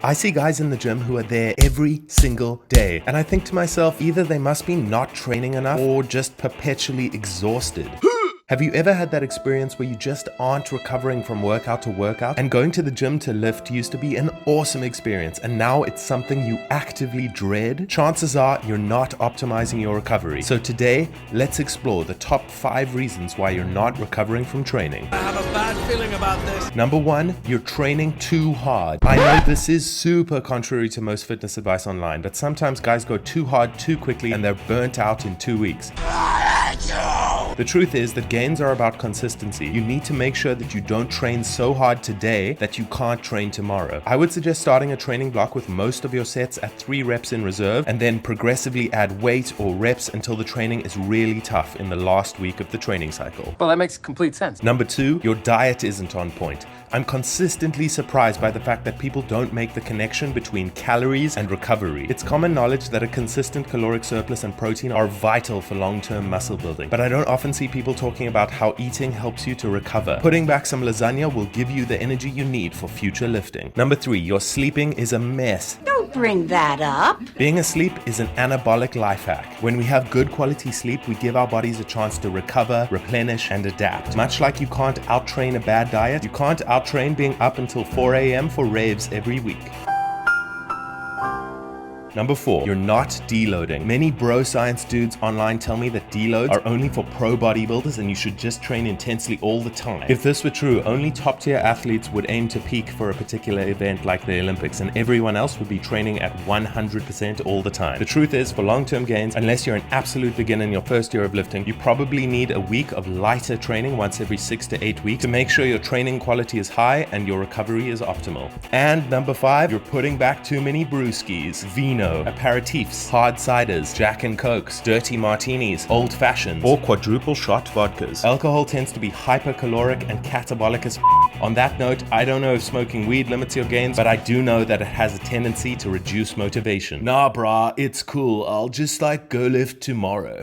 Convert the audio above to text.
I see guys in the gym who are there every single day, and I think to myself, either they must be not training enough or just perpetually exhausted. Have you ever had that experience where you just aren't recovering from workout to workout? And going to the gym to lift used to be an awesome experience, and now it's something you actively dread? Chances are you're not optimizing your recovery. So today, let's explore the top 5 reasons why you're not recovering from training. I have a bad feeling about this. Number 1, you're training too hard. I know this is super contrary to most fitness advice online, but sometimes guys go too hard too quickly and they're burnt out in 2 weeks. The truth is that gains are about consistency. You need to make sure that you don't train so hard today that you can't train tomorrow. I would suggest starting a training block with most of your sets at 3 reps in reserve, and then progressively add weight or reps until the training is really tough in the last week of the training cycle. Well, that makes complete sense. Number 2, your diet isn't on point. I'm consistently surprised by the fact that people don't make the connection between calories and recovery. It's common knowledge that a consistent caloric surplus and protein are vital for long-term muscle building, but I don't often see people talking about how eating helps you to recover. Putting back some lasagna will give you the energy you need for future lifting. Number 3, your sleeping is a mess. Don't bring that up. Being asleep is an anabolic life hack. When we have good quality sleep, we give our bodies a chance to recover, replenish, and adapt. Much like you can't out-train a bad diet, you can't out-train being up until 4 a.m. for raves every week. Number 4, you're not deloading. Many bro science dudes online tell me that deloads are only for pro bodybuilders and you should just train intensely all the time. If this were true, only top tier athletes would aim to peak for a particular event like the Olympics, and everyone else would be training at 100% all the time. The truth is, for long-term gains, unless you're an absolute beginner in your first year of lifting, you probably need a week of lighter training once every 6 to 8 weeks to make sure your training quality is high and your recovery is optimal. And number 5, you're putting back too many brewskis, vino, aperitifs, hard ciders, Jack and Cokes, dirty martinis, old fashions, or quadruple shot vodkas. Alcohol tends to be hypercaloric and catabolic as On that note, I don't know if smoking weed limits your gains, but I do know that it has a tendency to reduce motivation. Nah brah, it's cool, I'll just go lift tomorrow.